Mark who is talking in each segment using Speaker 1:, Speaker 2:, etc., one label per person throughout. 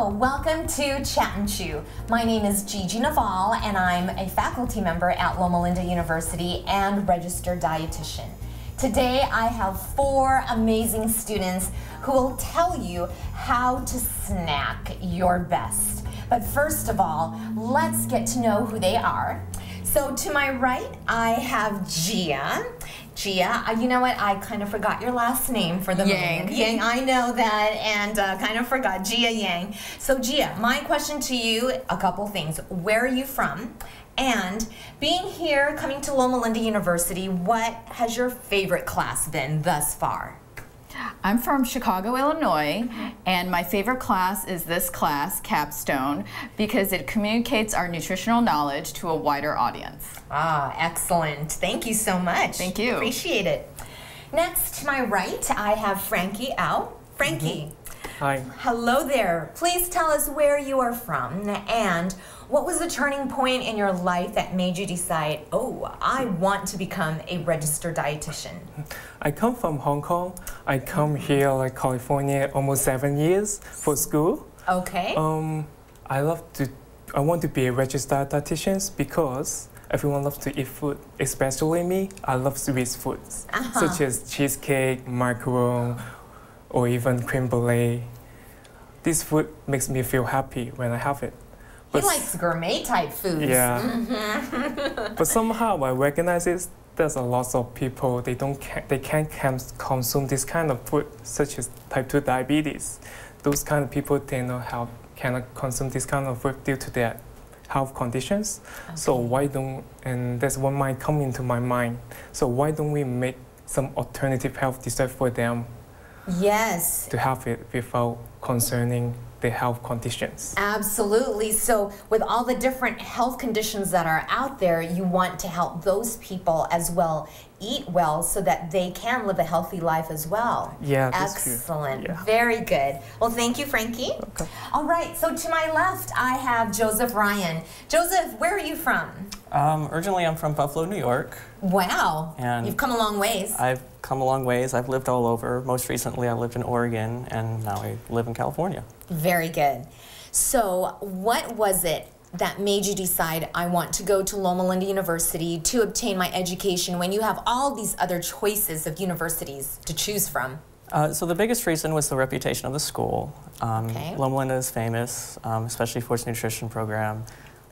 Speaker 1: Hello, welcome to Chat and Chew. My name is Gigi Naval and I'm a faculty member at Loma Linda University and registered dietitian. Today I have 4 amazing students who will tell you how to snack your best. But first of all, let's get to know who they are. So to my right, I have Gia. Gia, you know what? I kind of forgot your last name for the moment. Yang, I know that, and kind of forgot. Gia Yang. So Gia, my question to you, a couple things. Where are you from? And being here, coming to Loma Linda University, what has your favorite class been thus far?
Speaker 2: I'm from Chicago, Illinois, and my favorite class is this class, Capstone, because it communicates our nutritional knowledge to a wider audience.
Speaker 1: Ah, excellent. Thank you so much.
Speaker 2: Thank you.
Speaker 1: Appreciate it. Next, to my right, I have Frankie Au. Frankie.
Speaker 3: Hi.
Speaker 1: Hello there. Please tell us where you are from and what was the turning point in your life that made you decide, oh, I want to become a registered dietitian?
Speaker 3: I come from Hong Kong. I come here like California almost 7 years for school.
Speaker 1: Okay.
Speaker 3: I want to be a registered dietitian because everyone loves to eat food, especially me. I love sweet foods, such as cheesecake, macaron, or even creme brulee. This food makes me feel happy when I have it.
Speaker 1: He likes gourmet type foods.
Speaker 3: Yeah. But somehow I recognize it. There's a lot of people they can't consume this kind of food, such as type 2 diabetes. Those kind of people cannot consume this kind of food due to their health conditions. Okay. So and that's what might come into my mind. So why don't we make some alternative health dessert for them?
Speaker 1: Yes.
Speaker 3: To have it without concerning the health conditions.
Speaker 1: Absolutely. So with all the different health conditions that are out there, you want to help those people as well eat well so that they can live a healthy life as well.
Speaker 3: Yeah, that's
Speaker 1: excellent.
Speaker 3: True. Yeah.
Speaker 1: Very good. Well, thank you, Frankie.
Speaker 3: Okay.
Speaker 1: All right, so to my left, I have Joseph Ryan. Joseph, where are you from?
Speaker 4: Originally, I'm from Buffalo, New York.
Speaker 1: Wow.
Speaker 4: And
Speaker 1: you've come a long ways.
Speaker 4: I've come a long ways. I've lived all over. Most recently, I lived in Oregon, and now I live in California.
Speaker 1: Very good. So what was it that made you decide, I want to go to Loma Linda University to obtain my education when you have all these other choices of universities to choose from?
Speaker 4: So the biggest reason was the reputation of the school.
Speaker 1: Okay.
Speaker 4: Loma Linda is famous, especially for its nutrition program,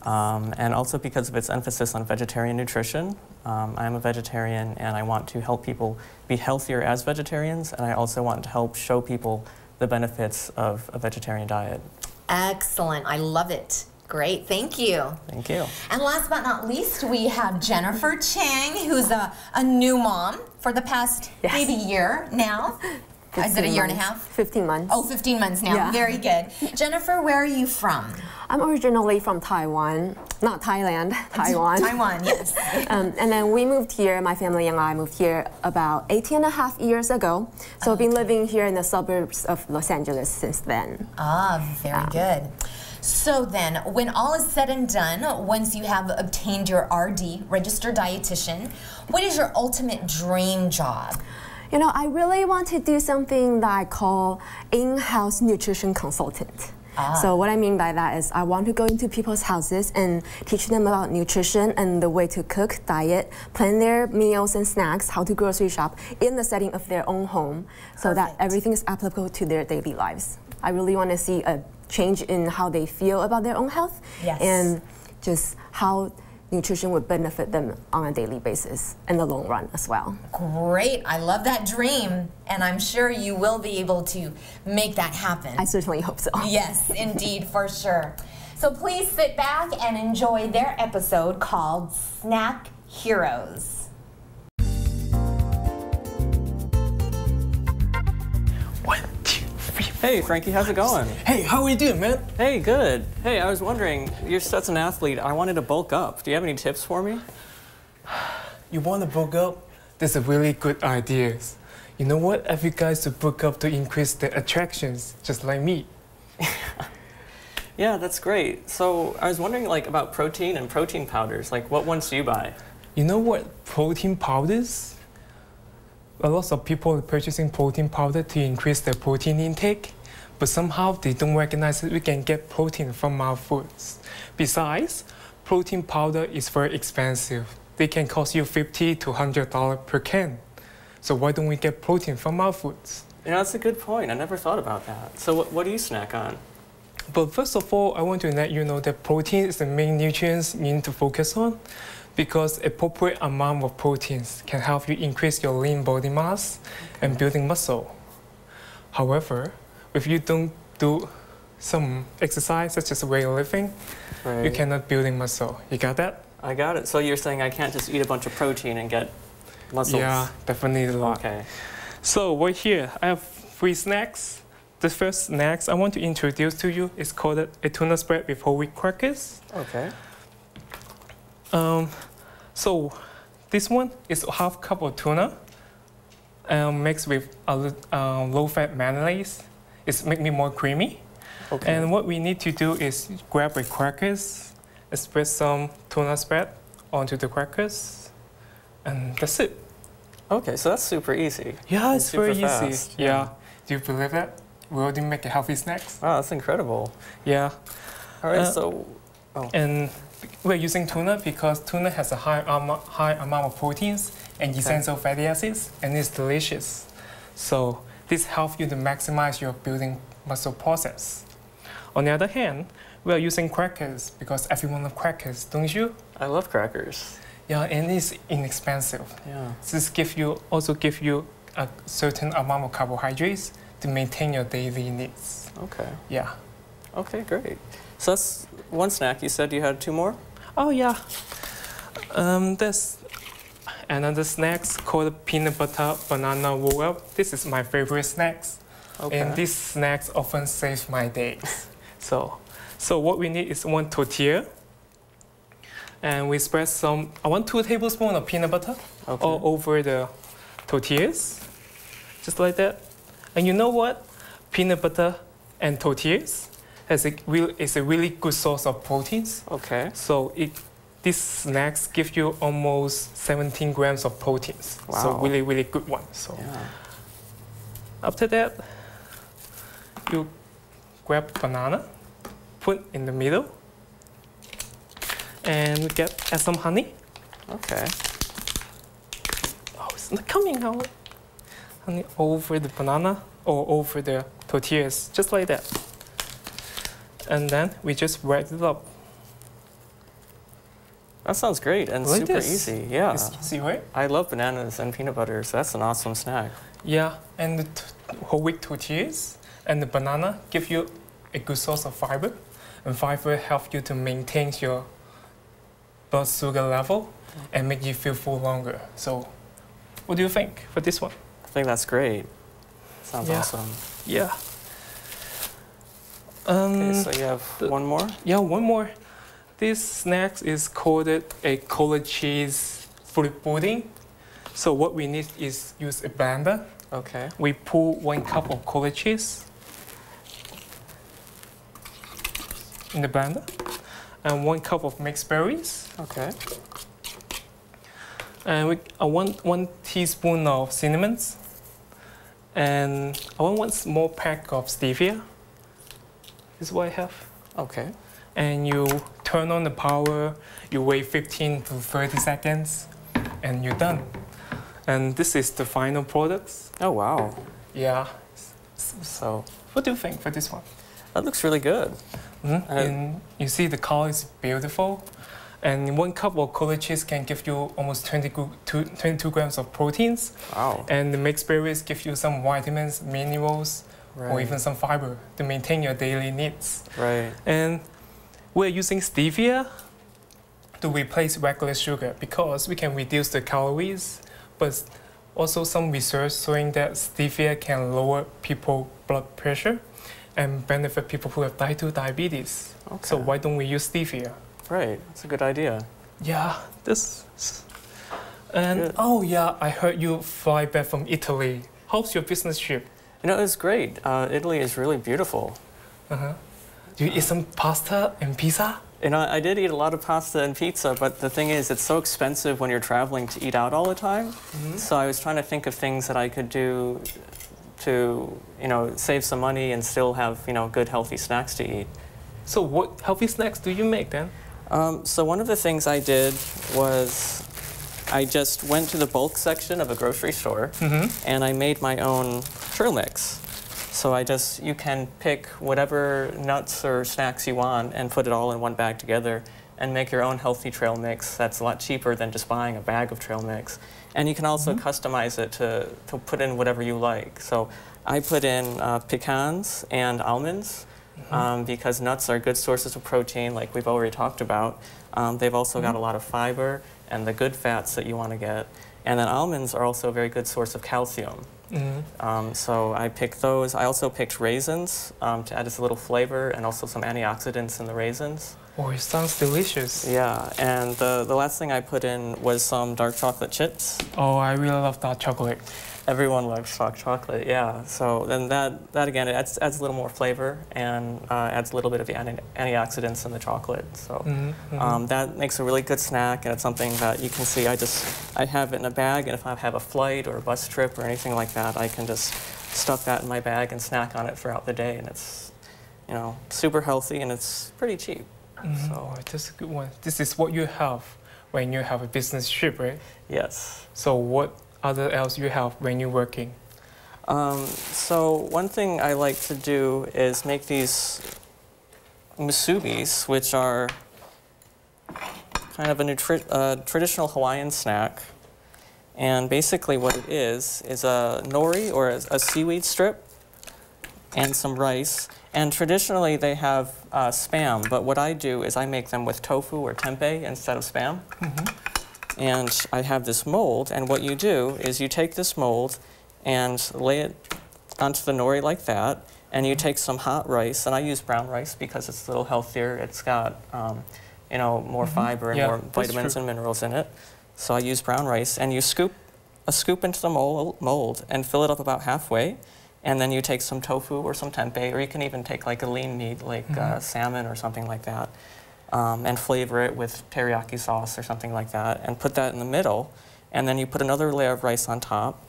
Speaker 4: and also because of its emphasis on vegetarian nutrition. I am a vegetarian, and I want to help people be healthier as vegetarians, and I also want to help show people the benefits of a vegetarian diet.
Speaker 1: Excellent. I love it. Great. Thank you.
Speaker 4: Thank you.
Speaker 1: And last but not least, we have Jennifer Chang, who's a new mom for the past maybe year now. Is it a year and a half?
Speaker 5: 15 months.
Speaker 1: Oh, 15 months now.
Speaker 5: Yeah.
Speaker 1: Very good. Jennifer, where are you from?
Speaker 5: I'm originally from Taiwan, not Thailand, Taiwan.
Speaker 1: Taiwan, yes.
Speaker 5: And then we moved here, my family and I moved here about 18.5 years ago. So I've been living here in the suburbs of Los Angeles since then.
Speaker 1: Ah, very good. So then, when all is said and done, once you have obtained your RD, registered dietitian, what is your ultimate dream job?
Speaker 5: You know, I really want to do something that I call in-house nutrition consultant. So what I mean by that is I want to go into people's houses and teach them about nutrition and the way to cook, diet, plan their meals and snacks, how to grocery shop in the setting of their own home so that everything is applicable to their daily lives. I really want to see a change in how they feel about their own health and just how nutrition would benefit them on a daily basis in the long run as well.
Speaker 1: Great. I love that dream, and I'm sure you will be able to make that happen.
Speaker 5: I certainly hope so.
Speaker 1: Yes, indeed, for sure. So please sit back and enjoy their episode called Snack Heroes.
Speaker 4: Hey, Frankie, how's it going?
Speaker 3: Hey, how are you doing, man?
Speaker 4: Hey, good. Hey, I was wondering, you're such an athlete, I wanted to bulk up. Do you have any tips for me?
Speaker 3: You want to bulk up? That's a really good idea. You know what? If you guys to bulk up to increase the attractions, just like me.
Speaker 4: Yeah, that's great. So I was wondering about protein and protein powders. What ones do you buy?
Speaker 3: You know what? Protein powders? A lot of people are purchasing protein powder to increase their protein intake. but somehow they don't recognize that we can get protein from our foods. Besides, protein powder is very expensive. They can cost you $50 to $100 per can. So why don't we get protein from our foods?
Speaker 4: That's a good point. I never thought about that. So what do you snack on?
Speaker 3: But first of all, I want to let you know that protein is the main nutrients you need to focus on, because appropriate amount of proteins can help you increase your lean body mass and building muscle. However, if you don't do some exercise such as weightlifting, you cannot building muscle. You got that?
Speaker 4: I got it. So you're saying I can't just eat a bunch of protein and get muscles?
Speaker 3: Yeah, definitely a lot.
Speaker 4: Okay.
Speaker 3: So right here, I have 3 snacks. The first snacks I want to introduce to you is called a tuna spread with whole wheat crackers.
Speaker 4: Okay.
Speaker 3: So this one is half cup of tuna mixed with a low-fat mayonnaise. It's make me more creamy.
Speaker 4: Okay.
Speaker 3: And what we need to do is grab the crackers, spread some tuna spread onto the crackers, and that's it.
Speaker 4: Okay, so that's super easy.
Speaker 3: Yeah, it's
Speaker 4: super
Speaker 3: very easy.
Speaker 4: fast.
Speaker 3: Yeah. Do you believe that? We already make a healthy snacks.
Speaker 4: Wow, that's incredible.
Speaker 3: Yeah.
Speaker 4: All right,
Speaker 3: And we're using tuna because tuna has a high amount of proteins and essential fatty acids, and it's delicious. So this helps you to maximize your building muscle process. On the other hand, we are using crackers because everyone loves crackers, don't you?
Speaker 4: I love crackers.
Speaker 3: Yeah, and it's inexpensive.
Speaker 4: Yeah.
Speaker 3: This also give you a certain amount of carbohydrates to maintain your daily needs.
Speaker 4: Okay.
Speaker 3: Yeah.
Speaker 4: Okay, great. So that's one snack. You said you had 2 more?
Speaker 3: Oh yeah. There's another snacks called peanut butter banana roll up. This is my favorite snacks.
Speaker 4: Okay.
Speaker 3: And these snacks often save my days. So what we need is 1 tortilla. And we spread I want 2 tablespoons of peanut butter all over the tortillas. Just like that. And you know what? Peanut butter and tortillas is a really good source of proteins.
Speaker 4: Okay.
Speaker 3: So these snacks give you almost 17 grams of proteins.
Speaker 4: Wow.
Speaker 3: So really, really good one. So after that, you grab banana, put in the middle, and we add some honey.
Speaker 4: Okay.
Speaker 3: Oh, it's not coming out. Honey over the banana or over the tortillas, just like that. And then we just wrap it up.
Speaker 4: That sounds great and
Speaker 3: Like
Speaker 4: super
Speaker 3: this.
Speaker 4: easy. Yeah.
Speaker 3: It's easy, right?
Speaker 4: I love bananas and peanut butter, so that's an awesome snack.
Speaker 3: Yeah, and the whole wheat tortillas and the banana give you a good source of fiber, and fiber helps you to maintain your blood sugar level and make you feel full longer. So, what do you think for this one?
Speaker 4: I think that's great. Sounds awesome.
Speaker 3: Yeah.
Speaker 4: Okay, so you have one more?
Speaker 3: Yeah, one more. This snack is called a collared cheese fruit pudding. So what we need is use a blender.
Speaker 4: Okay.
Speaker 3: We pour 1 cup of collared cheese in the blender, and 1 cup of mixed berries.
Speaker 4: Okay.
Speaker 3: And I want 1 teaspoon of cinnamon, and I want 1 small pack of stevia. This is what I have.
Speaker 4: Okay.
Speaker 3: And you turn on the power, you wait 15 to 30 seconds, and you're done. And this is the final products.
Speaker 4: Oh, wow.
Speaker 3: Yeah.
Speaker 4: So
Speaker 3: What do you think for this one?
Speaker 4: that looks really good.
Speaker 3: And you see the color is beautiful. And 1 cup of collared cheese can give you almost 22 grams of proteins.
Speaker 4: Wow.
Speaker 3: And the mixed berries give you some vitamins, minerals, or even some fiber to maintain your daily needs.
Speaker 4: Right.
Speaker 3: And we're using stevia to replace regular sugar because we can reduce the calories, but also some research showing that stevia can lower people's blood pressure and benefit people who have type 2 diabetes.
Speaker 4: Okay.
Speaker 3: So why don't we use stevia?
Speaker 4: Right. That's a good idea.
Speaker 3: Yeah, and
Speaker 4: Good.
Speaker 3: oh yeah, I heard you fly back from Italy. How's your business trip?
Speaker 4: You know, it's great. Italy is really beautiful.
Speaker 3: Do you eat some pasta and pizza?
Speaker 4: You know, I did eat a lot of pasta and pizza, but the thing is, it's so expensive when you're traveling to eat out all the time. So I was trying to think of things that I could do to, you know, save some money and still have, you know, good healthy snacks to eat.
Speaker 3: So what healthy snacks do you make then?
Speaker 4: So one of the things I did was I just went to the bulk section of a grocery store and I made my own trail mix. So you can pick whatever nuts or snacks you want and put it all in one bag together and make your own healthy trail mix that's a lot cheaper than just buying a bag of trail mix. And you can also customize it to put in whatever you like. So I put in pecans and almonds because nuts are good sources of protein, like we've already talked about. They've also got a lot of fiber and the good fats that you want to get. And then almonds are also a very good source of calcium. So I picked those. I also picked raisins to add just a little flavor and also some antioxidants in the raisins.
Speaker 3: Oh, it sounds delicious.
Speaker 4: Yeah, and the last thing I put in was some dark chocolate chips.
Speaker 3: Oh, I really love dark chocolate.
Speaker 4: Everyone loves dark chocolate, yeah. So then that again, it adds a little more flavor and adds a little bit of the antioxidants in the chocolate. So that makes a really good snack, and it's something that you can see. I have it in a bag, and if I have a flight or a bus trip or anything like that, I can just stuff that in my bag and snack on it throughout the day, and it's, you know, super healthy and it's pretty cheap. So
Speaker 3: that's a good one. This is what you have when you have a business trip, right?
Speaker 4: yes.
Speaker 3: So what other else you have when you're working?
Speaker 4: So one thing I like to do is make these musubis, which are kind of a traditional Hawaiian snack. And basically what it is a nori or a seaweed strip and some rice. And traditionally they have Spam, but what I do is I make them with tofu or tempeh instead of Spam. And I have this mold, and what you do is you take this mold and lay it onto the nori like that, and you take some hot rice, and I use brown rice because it's a little healthier. It's got, you know, more fiber and more vitamins and minerals in it. So I use brown rice, and you scoop a scoop into the mold and fill it up about halfway, and then you take some tofu or some tempeh, or you can even take like a lean meat like salmon or something like that. And flavor it with teriyaki sauce or something like that, and put that in the middle, and then you put another layer of rice on top,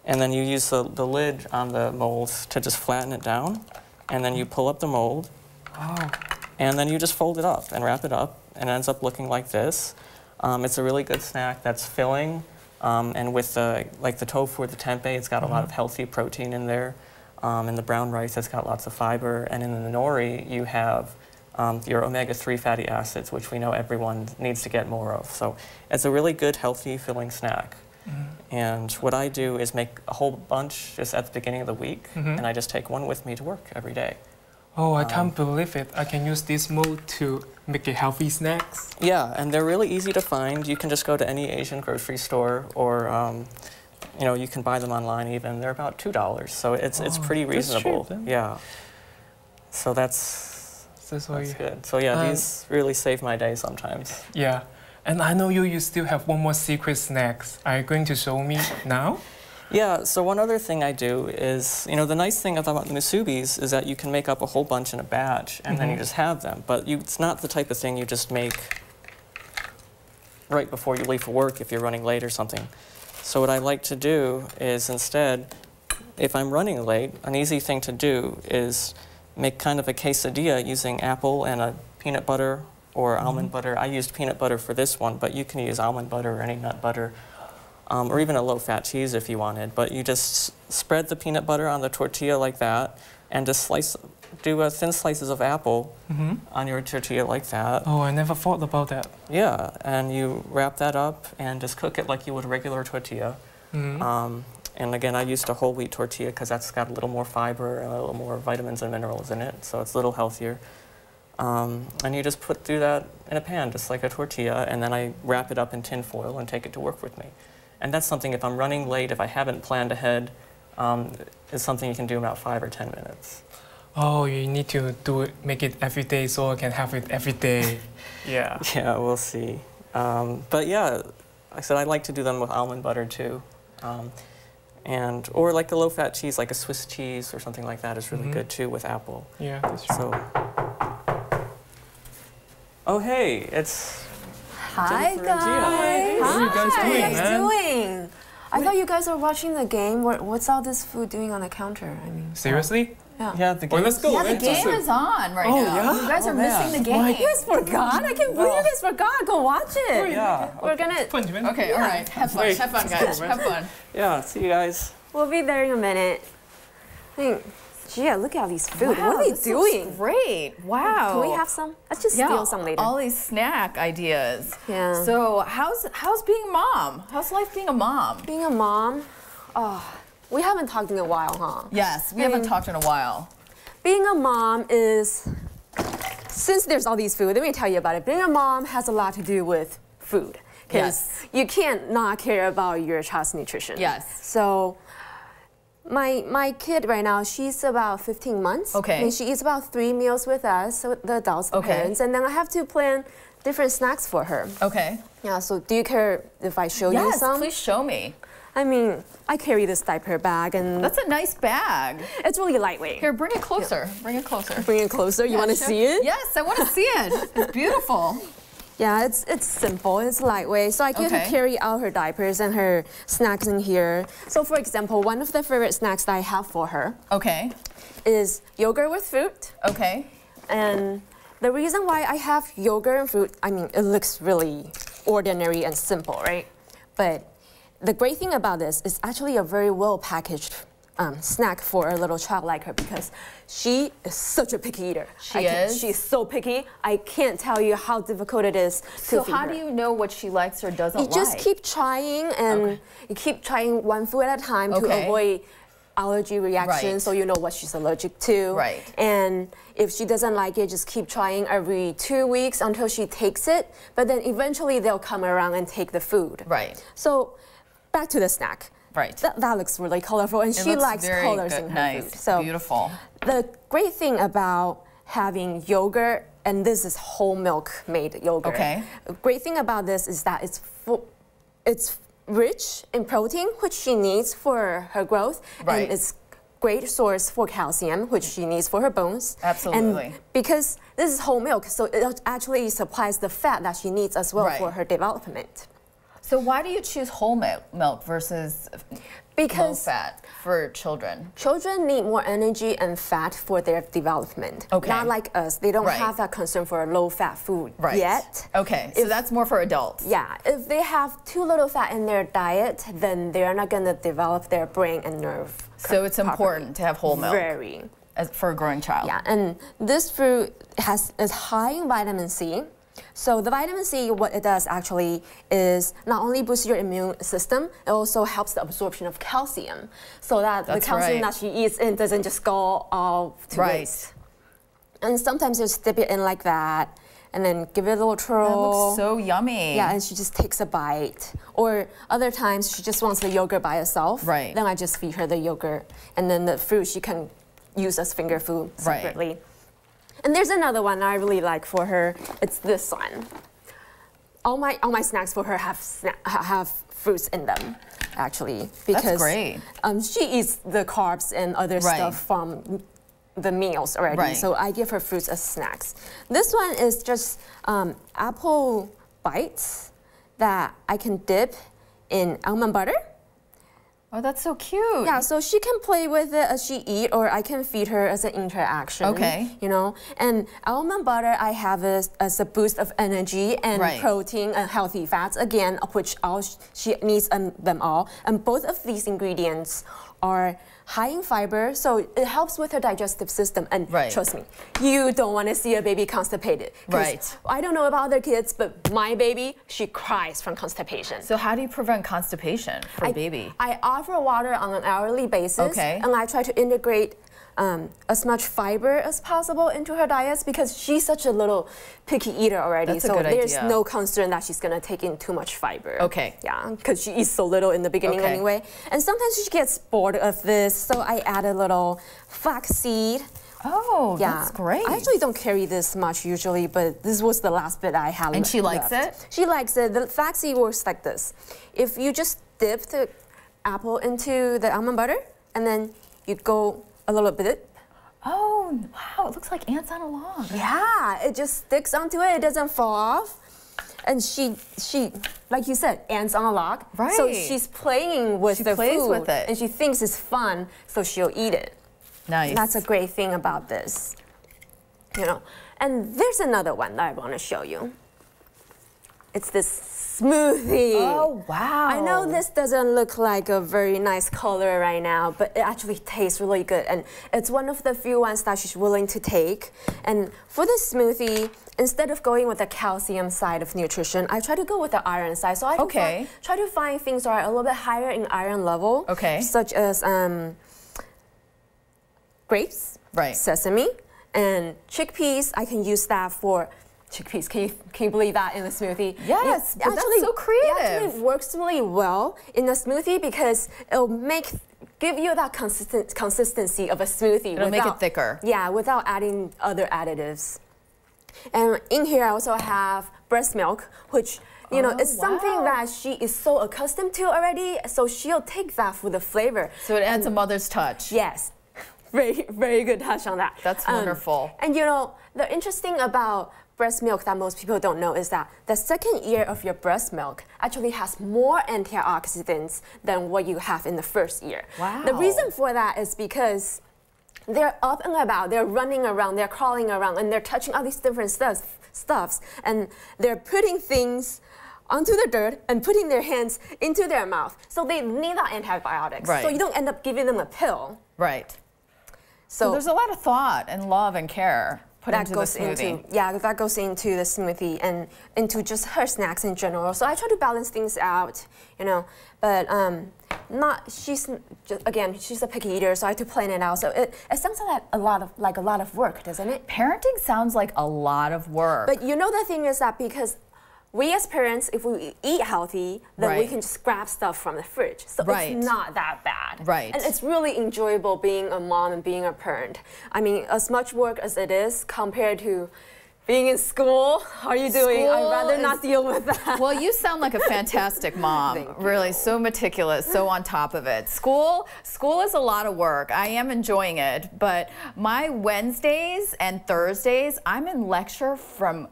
Speaker 4: and then you use the lid on the mold to just flatten it down, and then you pull up the mold, and then you just fold it up and wrap it up, and it ends up looking like this. It's a really good snack that's filling, and with like the tofu or the tempeh, it's got a lot of healthy protein in there. In the brown rice, it's got lots of fiber, and in the nori, you have your omega-3 fatty acids, which we know everyone needs to get more of. So it's a really good, healthy, filling snack. And what I do is make a whole bunch just at the beginning of the week, and I just take one with me to work every day.
Speaker 3: Oh, I can't believe it. I can use this mold to make a healthy snacks.
Speaker 4: Yeah, and they're really easy to find. You can just go to any Asian grocery store, or you know, you can buy them online even. They're about $2, so it's pretty reasonable.
Speaker 3: That's cheap, then.
Speaker 4: Yeah. So that's good. So yeah, these really save my day sometimes.
Speaker 3: Yeah, and I know you still have one more secret snacks. Are you going to show me now?
Speaker 4: Yeah, so one other thing I do is, you know, the nice thing about the musubis is that you can make up a whole bunch in a batch, and then you just have them. But it's not the type of thing you just make right before you leave for work if you're running late or something. So what I like to do is instead, if I'm running late, an easy thing to do is make kind of a quesadilla using apple and a peanut butter or almond butter. I used peanut butter for this one, but you can use almond butter or any nut butter, or even a low-fat cheese if you wanted. But you just spread the peanut butter on the tortilla like that, and just do thin slices of apple on your tortilla like that.
Speaker 3: Oh, I never thought about that.
Speaker 4: Yeah, and you wrap that up and just cook it like you would a regular tortilla. And again, I used a whole wheat tortilla because that's got a little more fiber and a little more vitamins and minerals in it, so it's a little healthier. And you just do that in a pan, just like a tortilla, and then I wrap it up in tin foil and take it to work with me. And that's something, if I'm running late, if I haven't planned ahead, is something you can do in about 5 or 10 minutes.
Speaker 3: Oh, you need to make it every day so I can have it every day. Yeah.
Speaker 4: Yeah, we'll see. But yeah, I said I like to do them with almond butter too. Or like a low-fat cheese, like a Swiss cheese or something like that is really good too with apple.
Speaker 3: Yeah, that's true.
Speaker 4: So, oh hey, it's
Speaker 5: Hi
Speaker 4: Jennifer and Gia.
Speaker 5: guys.
Speaker 3: What are you guys doing,
Speaker 5: How are you guys doing? I thought you guys are watching the game. What's all this food doing on the counter? I mean,
Speaker 3: Seriously?
Speaker 4: Yeah, the game.
Speaker 3: Well, let's go.
Speaker 2: Yeah, the game is on right now.
Speaker 3: yeah?
Speaker 2: You guys are
Speaker 4: man.
Speaker 2: missing the game.
Speaker 5: you guys forgot? I can't believe you guys forgot. Go watch it.
Speaker 4: Yeah.
Speaker 5: We're gonna.
Speaker 2: Okay, all right. Have fun.
Speaker 3: Wait,
Speaker 2: Have fun, guys. Have fun.
Speaker 4: Yeah, see you guys.
Speaker 5: We'll be there in a minute. I think, Gia, look at all these food.
Speaker 2: Wow,
Speaker 5: what are they
Speaker 2: this looks
Speaker 5: doing?
Speaker 2: Great. Wow.
Speaker 5: Can we have some? Let's just
Speaker 2: Yeah,
Speaker 5: steal some later.
Speaker 2: all these snack ideas.
Speaker 5: Yeah.
Speaker 2: So how's being a mom? How's life being a mom?
Speaker 5: Being a mom, we haven't talked in a while, huh?
Speaker 2: Yes, we haven't talked in a while.
Speaker 5: Being a mom is, since there's all these food, let me tell you about it. Being a mom has a lot to do with food. Because you can't not care about your child's nutrition.
Speaker 2: Yes.
Speaker 5: So my kid right now, she's about 15 months.
Speaker 2: Okay.
Speaker 5: And she eats about 3 meals with us, so the adults, the parents. And then I have to plan different snacks for her.
Speaker 2: Okay.
Speaker 5: Yeah, so do you care if I show you
Speaker 2: Yes,
Speaker 5: some?
Speaker 2: please show me.
Speaker 5: I mean, I carry this diaper bag and
Speaker 2: That's a nice bag.
Speaker 5: it's really lightweight.
Speaker 2: Here, bring it closer. Bring it closer.
Speaker 5: Bring it closer. You want to
Speaker 2: Sure.
Speaker 5: see it?
Speaker 2: Yes, I want to see it. It's beautiful.
Speaker 5: Yeah, it's simple, it's lightweight. So I get
Speaker 2: Okay.
Speaker 5: to carry out her diapers and her snacks in here. So for example, one of the favorite snacks that I have for her
Speaker 2: Okay.
Speaker 5: is yogurt with fruit.
Speaker 2: Okay.
Speaker 5: And the reason why I have yogurt and fruit, I mean, it looks really ordinary and simple, right? But the great thing about this is actually a very well packaged snack for a little child like her because she is such a picky eater. She's so picky. I can't tell you how difficult it is to
Speaker 2: So
Speaker 5: feed
Speaker 2: how
Speaker 5: her.
Speaker 2: do you know what she likes or doesn't
Speaker 5: You
Speaker 2: like?
Speaker 5: just keep trying and you keep trying one food at a time to
Speaker 2: Okay.
Speaker 5: avoid allergy reactions
Speaker 2: Right.
Speaker 5: so you know what she's allergic to.
Speaker 2: Right.
Speaker 5: And if she doesn't like it, just keep trying every 2 weeks until she takes it. But then eventually they'll come around and take the food.
Speaker 2: Right.
Speaker 5: So back to the snack.
Speaker 2: Right.
Speaker 5: That looks really colorful and
Speaker 2: It
Speaker 5: she
Speaker 2: looks
Speaker 5: likes
Speaker 2: very
Speaker 5: colors
Speaker 2: good.
Speaker 5: in her
Speaker 2: Nice.
Speaker 5: food. So
Speaker 2: Beautiful.
Speaker 5: the great thing about having yogurt, and this is whole milk made yogurt.
Speaker 2: Okay.
Speaker 5: The great thing about this is that it's rich in protein, which she needs for her growth,
Speaker 2: Right.
Speaker 5: and it's great source for calcium, which she needs for her bones.
Speaker 2: Absolutely.
Speaker 5: And because this is whole milk, so it actually supplies the fat that she needs as well
Speaker 2: Right.
Speaker 5: for her development.
Speaker 2: So why do you choose whole milk versus
Speaker 5: Because
Speaker 2: low fat for children?
Speaker 5: children need more energy and fat for their development.
Speaker 2: Okay.
Speaker 5: Not like us. They don't
Speaker 2: Right.
Speaker 5: have that concern for
Speaker 2: Right.
Speaker 5: low-fat food yet.
Speaker 2: Okay, so that's more for adults.
Speaker 5: Yeah, if they have too little fat in their diet, then they're not going to develop their brain and nerve.
Speaker 2: So it's important to have whole milk
Speaker 5: Very.
Speaker 2: for a growing child.
Speaker 5: Yeah, and this fruit is high in vitamin C. So the vitamin C, what it does actually is not only boosts your immune system, it also helps the absorption of calcium, so that
Speaker 2: That's
Speaker 5: the calcium
Speaker 2: right.
Speaker 5: that she eats in doesn't just go all to
Speaker 2: Right.
Speaker 5: waste. And sometimes you just dip it in like that, and then give it a little
Speaker 2: That
Speaker 5: twirl.
Speaker 2: looks so yummy.
Speaker 5: Yeah, and she just takes a bite. Or other times she just wants the yogurt by itself.
Speaker 2: Right.
Speaker 5: Then I just feed her the yogurt, and then the fruit she can use as finger food
Speaker 2: Right.
Speaker 5: separately. And there's another one I really like for her. It's this one. All my snacks for her have fruits in them, actually, because
Speaker 2: great.
Speaker 5: She eats the carbs and other
Speaker 2: Right.
Speaker 5: stuff from the meals already.
Speaker 2: Right.
Speaker 5: So I give her fruits as snacks. This one is just apple bites that I can dip in almond butter.
Speaker 2: Oh, that's so cute.
Speaker 5: Yeah, so she can play with it as she eat, or I can feed her as an interaction.
Speaker 2: Okay.
Speaker 5: You know, and almond butter I have as a boost of energy and
Speaker 2: Right.
Speaker 5: protein and healthy fats, again, of which all she needs them all. And both of these ingredients are high in fiber, so it helps with her digestive system. And
Speaker 2: Right.
Speaker 5: trust me, you don't want to see a baby constipated. 'Cause
Speaker 2: Right.
Speaker 5: I don't know about other kids, but my baby, she cries from constipation.
Speaker 2: So how do you prevent constipation for a baby?
Speaker 5: I offer water on an hourly basis,
Speaker 2: Okay.
Speaker 5: and I try to integrate as much fiber as possible into her diets because she's such a little picky eater already.
Speaker 2: That's a
Speaker 5: so
Speaker 2: good
Speaker 5: there's
Speaker 2: idea.
Speaker 5: no concern that she's gonna take in too much fiber.
Speaker 2: Okay.
Speaker 5: Yeah, because she eats so little in the beginning
Speaker 2: Okay.
Speaker 5: anyway. And sometimes she gets bored of this, so I add a little flaxseed.
Speaker 2: Oh,
Speaker 5: Yeah,
Speaker 2: that's great.
Speaker 5: I actually don't carry this much usually, but this was the last bit I had.
Speaker 2: And she likes
Speaker 5: left.
Speaker 2: it?
Speaker 5: She likes it. The flaxseed works like this: if you just dip the apple into the almond butter, and then you go a little bit.
Speaker 2: Oh, wow, it looks like ants on a log.
Speaker 5: Yeah, it just sticks onto it. It doesn't fall off. And she, like you said, ants on a log.
Speaker 2: Right.
Speaker 5: So she's playing with the
Speaker 2: plays
Speaker 5: food,
Speaker 2: with it.
Speaker 5: and she thinks it's fun, so she'll eat it.
Speaker 2: Nice.
Speaker 5: That's a great thing about this. You know, and there's another one that I want to show you. It's this smoothie.
Speaker 2: Oh, wow.
Speaker 5: I know this doesn't look like a very nice color right now, but it actually tastes really good. And it's one of the few ones that she's willing to take. And for this smoothie, instead of going with the calcium side of nutrition, I try to go with the iron side. So I try to find things that are a little bit higher in iron level.
Speaker 2: Okay.
Speaker 5: Such as grapes,
Speaker 2: right.
Speaker 5: sesame, and chickpeas. I can use that for chickpeas. Can you believe that in the smoothie?
Speaker 2: Yes, but that's so creative.
Speaker 5: It actually works really well in the smoothie because it'll give you that consistency of a smoothie.
Speaker 2: It'll make it thicker.
Speaker 5: Yeah, without adding other additives. And in here I also have breast milk, which you know, it's something that she is so accustomed to already, so she'll take that for the flavor.
Speaker 2: So it adds a mother's touch.
Speaker 5: Yes. Very, very good touch on that.
Speaker 2: That's wonderful.
Speaker 5: And you know, the interesting about breast milk that most people don't know is that the second year of your breast milk actually has more antioxidants than what you have in the first year.
Speaker 2: Wow.
Speaker 5: The reason for that is because they're up and about, they're running around, they're crawling around, and they're touching all these different stuffs, and they're putting things onto the dirt and putting their hands into their mouth. So they need that antibiotics.
Speaker 2: Right.
Speaker 5: So you don't end up giving them a pill.
Speaker 2: Right.
Speaker 5: So
Speaker 2: there's a lot of thought and love and care put into the smoothie.
Speaker 5: That goes into the smoothie and into just her snacks in general. So I try to balance things out, you know, but she's a picky eater, so I have to plan it out. So it sounds like a lot of work, doesn't it?
Speaker 2: Parenting sounds like a lot of work.
Speaker 5: But you know, the thing is that because we as parents, if we eat healthy, then we can just grab stuff from the fridge. So it's not that bad.
Speaker 2: Right.
Speaker 5: And it's really enjoyable being a mom and being a parent. I mean, as much work as it is compared to being in school, how are you doing? I'd rather not deal with that.
Speaker 2: Well, you sound like a fantastic mom. Really, so meticulous, so on top of it. School is a lot of work. I am enjoying it, but my Wednesdays and Thursdays, I'm in lecture from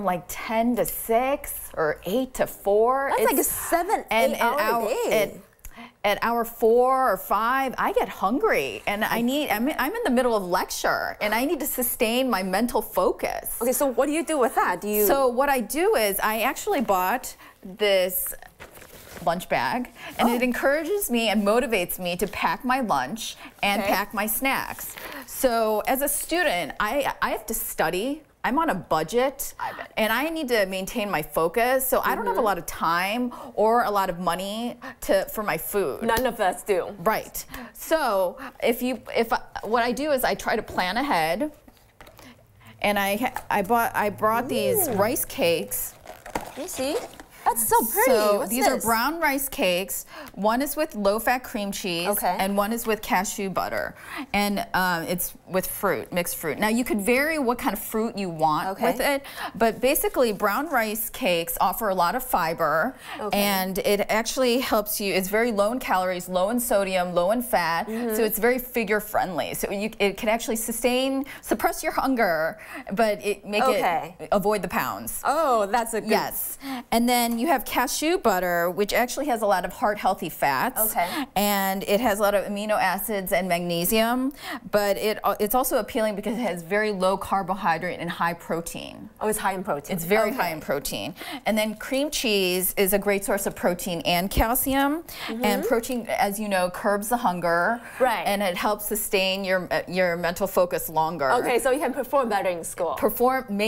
Speaker 2: like 10 to 6 or 8 to 4.
Speaker 5: That's like a 7-8 hour day.
Speaker 2: At hour 4 or 5, I get hungry, and I'm in the middle of lecture, and I need to sustain my mental focus.
Speaker 5: Okay, so what do you do with that?
Speaker 2: So what I do is I actually bought this lunch bag, and it encourages me and motivates me to pack my lunch and pack my snacks. So as a student, I have to study. I'm on a budget, and I need to maintain my focus, so I don't have a lot of time or a lot of money for my food.
Speaker 5: None of us do.
Speaker 2: Right. So what I do is I try to plan ahead, and I brought these rice cakes.
Speaker 5: You see? That's so pretty.
Speaker 2: So
Speaker 5: What's
Speaker 2: these
Speaker 5: this?
Speaker 2: are brown rice cakes. One is with low-fat cream cheese, and one is with cashew butter, and it's with fruit, mixed fruit. Now you could vary what kind of fruit you want with it, but basically brown rice cakes offer a lot of fiber, and it actually helps you. It's very low in calories, low in sodium, low in fat, so it's very figure-friendly. So it can actually suppress your hunger, but avoid the pounds.
Speaker 5: Oh, that's a good.
Speaker 2: And then you have cashew butter, which actually has a lot of heart-healthy fats, and it has a lot of amino acids and magnesium, but it's also appealing because it has very low carbohydrate and high protein.
Speaker 5: Oh, it's high in protein.
Speaker 2: It's very high in protein. And then cream cheese is a great source of protein and calcium, and protein, as you know, curbs the hunger, and it helps sustain your mental focus longer.
Speaker 5: Okay, so you can perform better in school.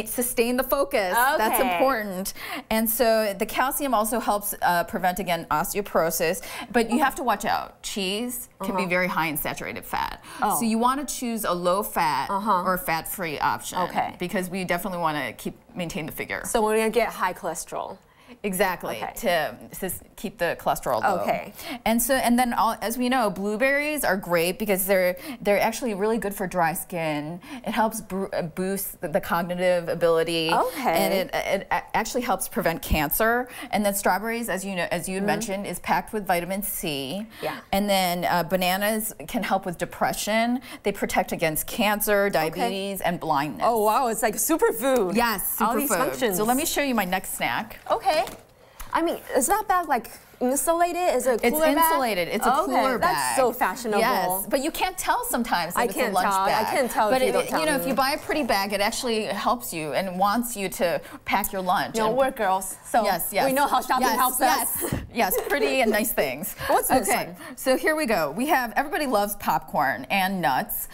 Speaker 2: Sustain the focus. That's important. And so the calcium also helps prevent, again, osteoporosis, but you have to watch out. Cheese can be very high in saturated fat. So you want to choose a low-fat or fat-free option because we definitely want to maintain the figure.
Speaker 5: So we're going to get high cholesterol.
Speaker 2: Exactly, to keep the cholesterol low.
Speaker 5: Okay.
Speaker 2: And then as we know, blueberries are great because they're actually really good for dry skin. It helps boost the cognitive ability.
Speaker 5: Okay.
Speaker 2: And it actually helps prevent cancer. And then strawberries, as you had mentioned, is packed with vitamin C.
Speaker 5: Yeah.
Speaker 2: And then bananas can help with depression. They protect against cancer, diabetes, and blindness.
Speaker 5: Oh wow, it's like a superfood.
Speaker 2: Yes, superfood.
Speaker 5: All these functions.
Speaker 2: So let me show you my next snack.
Speaker 5: Okay. I mean, is that bag like insulated? Is it a cooler bag?
Speaker 2: It's insulated. It's a cooler bag.
Speaker 5: That's so fashionable.
Speaker 2: Yes, but you can't tell sometimes that
Speaker 5: I
Speaker 2: it's
Speaker 5: can't
Speaker 2: a lunch
Speaker 5: tell.
Speaker 2: bag.
Speaker 5: I can't tell
Speaker 2: but
Speaker 5: if you don't tell
Speaker 2: if
Speaker 5: me.
Speaker 2: you buy a pretty bag, it actually helps you and wants you to pack your lunch.
Speaker 5: You know, we're girls, so we know how shopping helps us.
Speaker 2: Yes, pretty and nice things.
Speaker 5: What's this one?
Speaker 2: So here we go. We have, everybody loves popcorn and nuts.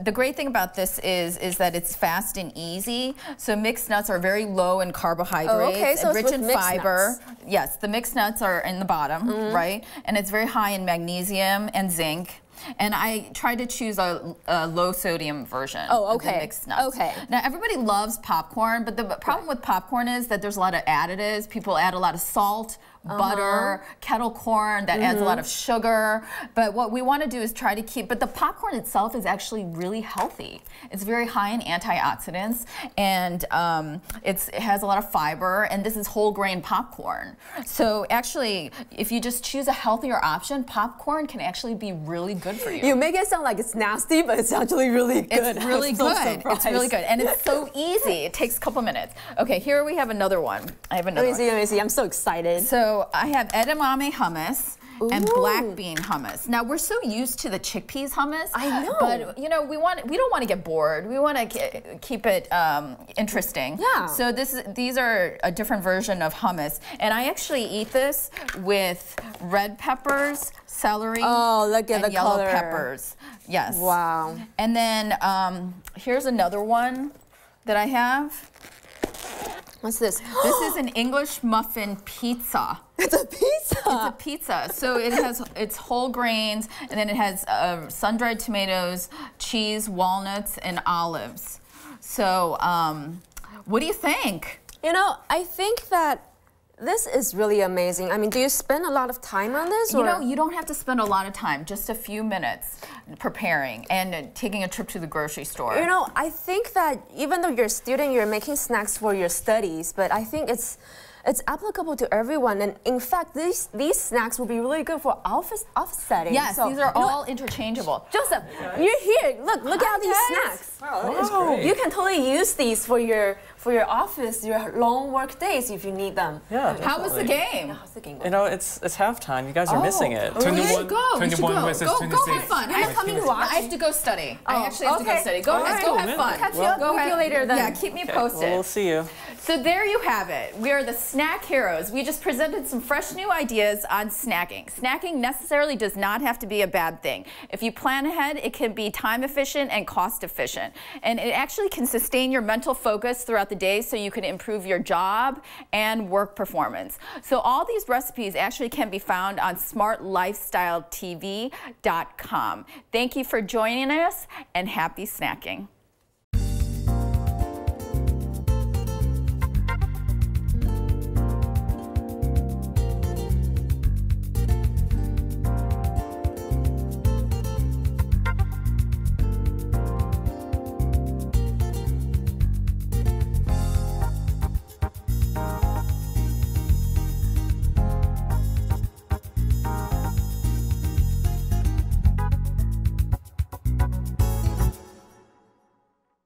Speaker 2: The great thing about this is that it's fast and easy. So mixed nuts are very low in carbohydrates
Speaker 5: so
Speaker 2: and
Speaker 5: it's
Speaker 2: rich in fiber. Yes, the mixed nuts are in the bottom, right? And it's very high in magnesium and zinc. And I tried to choose a low sodium version of the mixed nuts.
Speaker 5: Okay.
Speaker 2: Now everybody loves popcorn, but the problem with popcorn is that there's a lot of additives. People add a lot of salt, butter, kettle corn that adds a lot of sugar. But what we want to do is try to keep, but the popcorn itself is actually really healthy. It's very high in antioxidants and it has a lot of fiber, and this is whole grain popcorn. So actually, if you just choose a healthier option, popcorn can actually be really good for you.
Speaker 5: You make it sound like it's nasty, but it's actually really good.
Speaker 2: It's really good. It's really good. And it's so easy. It takes a couple minutes. Okay, here we have another one. I have another one.
Speaker 5: Let me see. I'm so excited.
Speaker 2: So I have edamame hummus and black bean hummus. Now we're so used to the chickpeas hummus.
Speaker 5: I know.
Speaker 2: But you know, we don't want to get bored. We want to keep it interesting.
Speaker 5: Yeah.
Speaker 2: So these are a different version of hummus, and I actually eat this with red peppers, celery,
Speaker 5: look at
Speaker 2: and
Speaker 5: the
Speaker 2: yellow
Speaker 5: color.
Speaker 2: peppers. Yes.
Speaker 5: Wow.
Speaker 2: And then here's another one that I have.
Speaker 5: What's this?
Speaker 2: This is an English muffin pizza.
Speaker 5: It's a pizza.
Speaker 2: It's a pizza. So it's whole grains, and then it has sun-dried tomatoes, cheese, walnuts, and olives. So what do you think?
Speaker 5: You know, I think that this is really amazing. I mean, do you spend a lot of time on this?
Speaker 2: You know, you don't have to spend a lot of time, just a few minutes preparing and taking a trip to the grocery store.
Speaker 5: You know, I think that even though you're a student, you're making snacks for your studies, but I think it's applicable to everyone. And in fact, these snacks will be really good for office settings.
Speaker 2: Yes,
Speaker 5: so,
Speaker 2: these are all interchangeable.
Speaker 5: Joseph, you're here. Look at all these snacks.
Speaker 4: Wow, that is great.
Speaker 5: You can totally use these for your office, your long work days if you need them.
Speaker 4: Yeah.
Speaker 2: How was the game?
Speaker 5: How's the game
Speaker 4: You know, it's halftime. You guys are missing it.
Speaker 3: 21 versus 26.
Speaker 2: Go have fun.
Speaker 5: You're not coming to watch?
Speaker 2: I have to go study. I actually have to go
Speaker 5: okay.
Speaker 2: study. Go ahead. Go have fun.
Speaker 5: Catch you up with you later then.
Speaker 2: Yeah, keep me posted.
Speaker 4: Well, we'll see you.
Speaker 2: So there you have it. We are the snack heroes. We just presented some fresh new ideas on snacking. Snacking necessarily does not have to be a bad thing. If you plan ahead, it can be time efficient and cost efficient. And it actually can sustain your mental focus throughout the day so you can improve your job and work performance. So all these recipes actually can be found on smartlifestyletv.com. Thank you for joining us and happy snacking.